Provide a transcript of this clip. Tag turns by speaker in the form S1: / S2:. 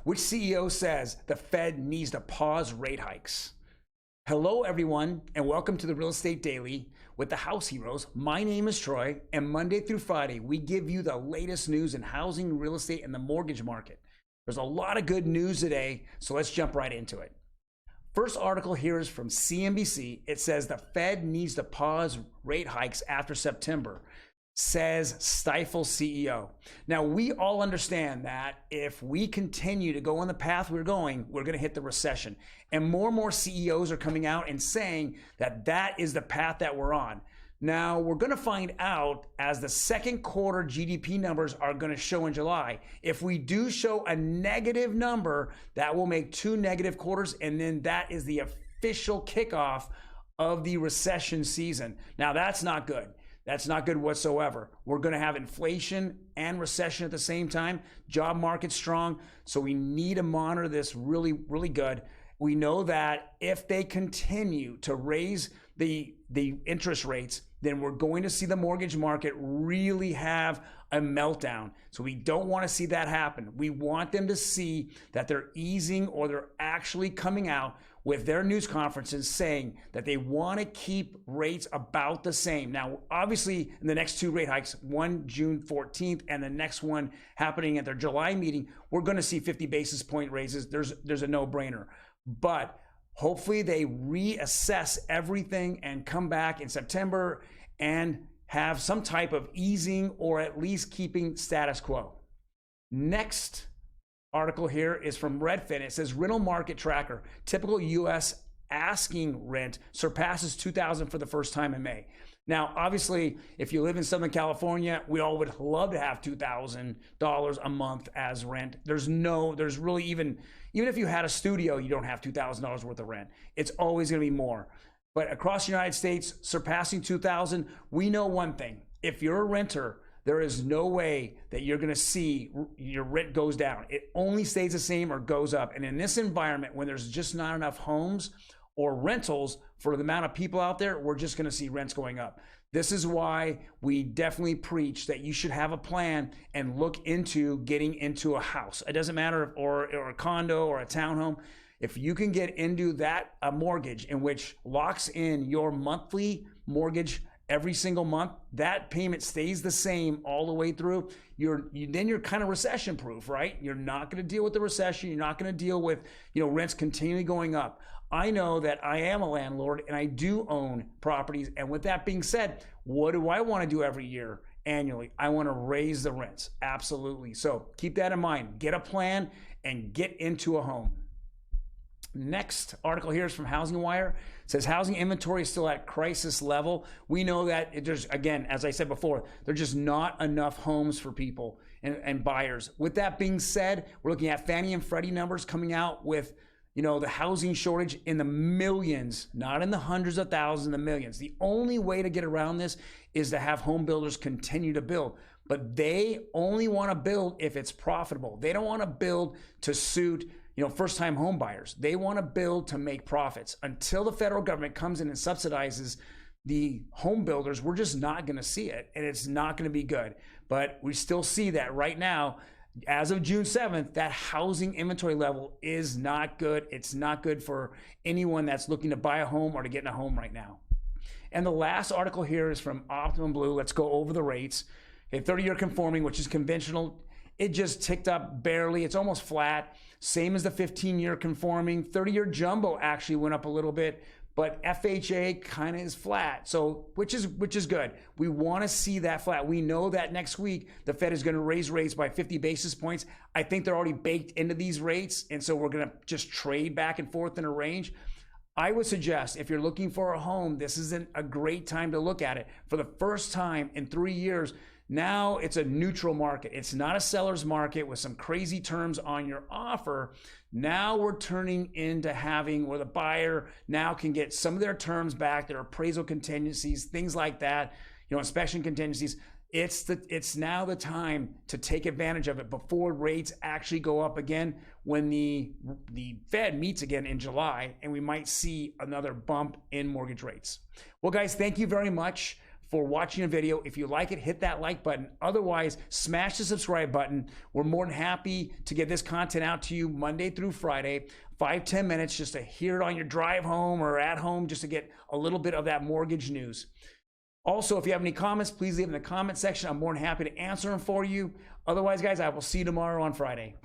S1: Which CEO says the Fed needs to pause rate hikes? Hello, everyone, and welcome to the Real Estate Daily with the House Heroes. My name is Troy, and Monday through Friday, we give you the latest news in housing, real estate, and the mortgage market. There's a lot of good news today, so let's jump right into it. First article here is from CNBC. It says the Fed needs to pause rate hikes after September, says Stifel CEO. Now, we all understand that if we continue to go on the path we're going to hit the recession. And more CEOs are coming out and saying that that is the path that we're on. Now, we're going to find out as the second quarter GDP numbers are going to show in July. If we do show a negative number, that will make 2 negative quarters, and then that is the official kickoff of the recession season. Now, that's not good. That's not good whatsoever. We're going to have inflation and recession at the same time. Job market strong. So we need to monitor this really good. We know that if they continue to raise the interest rates, then we're going to see the mortgage market really have a meltdown. So we don't want to see that happen. We want them to see that they're easing, or they're actually coming out with their news conferences saying that they want to keep rates about the same. Now, obviously, in the next 2 rate hikes, one June 14th and the next one happening at their July meeting, we're going to see 50 basis point raises. There's a no-brainer. But hopefully they reassess everything and come back in September and have some type of easing, or at least keeping status quo. Next article here is from Redfin. It says rental market tracker, typical US asking rent surpasses $2,000 for the first time in May. Now, obviously, if you live in Southern California, we all would love to have $2,000 a month as rent. There's really, even if you had a studio, you don't have $2,000 worth of rent. It's always going to be more. But across the United States, surpassing $2,000, we know one thing. If you're a renter, there is no way that you're going to see your rent goes down. It only stays the same or goes up. And in this environment, when there's just not enough homes or rentals for the amount of people out there, we're just going to see rents going up. This is why we definitely preach that you should have a plan and look into getting into a house. It doesn't matter, or a condo or a townhome. If you can get into that, a mortgage in which locks in your monthly mortgage every single month, that payment stays the same all the way through, then you're kind of recession proof, right? You're not going to deal with the recession. You're not going to deal with, rents continually going up. I know that I am a landlord and I do own properties. And with that being said, what do I want to do every year? Annually, I want to raise the rents. Absolutely. So keep that in mind. Get a plan and get into a home. Next article here is from Housing Wire. It says housing inventory is still at crisis level. We know that there's, again, as I said before, there's just not enough homes for people and buyers. With that being said, we're looking at Fannie and Freddie numbers coming out with, the housing shortage in the millions, not in the hundreds of thousands, in the millions. The only way to get around this is to have home builders continue to build. But they only want to build if it's profitable. They don't want to build to suit first-time home buyers. They want to build to make profits. Until the federal government comes in and subsidizes the home builders, we're just not going to see it, and it's not going to be good. But we still see that right now, as of June 7th, that housing inventory level is not good. It's not good for anyone that's looking to buy a home or to get in a home right now. And the last article here is from Optimum Blue. Let's go over the rates. Okay, 30-year conforming, which is conventional, it just ticked up barely. It's almost flat. Same as the 15-year conforming. 30-year jumbo actually went up a little bit, but FHA kind of is flat. So which is good. We want to see that flat. We know that next week the Fed is going to raise rates by 50 basis points. I think they're already baked into these rates, and so we're going to just trade back and forth in a range. I would suggest if you're looking for a home, this isn't a great time to look at it. For the first time in 3 years, now it's a neutral market. It's not a seller's market with some crazy terms on your offer. Now we're turning into having where the buyer now can get some of their terms back, their appraisal contingencies, things like that, inspection contingencies. It's now the time to take advantage of it before rates actually go up again when the Fed meets again in July, and we might see another bump in mortgage rates. Well, guys, thank you very much for watching a video. If you like it, hit that like button. Otherwise, smash the subscribe button. We're more than happy to get this content out to you Monday through Friday, 5-10 minutes just to hear it on your drive home or at home, just to get a little bit of that mortgage news. Also, if you have any comments, please leave them in the comment section. I'm more than happy to answer them for you. Otherwise, guys, I will see you tomorrow on Friday.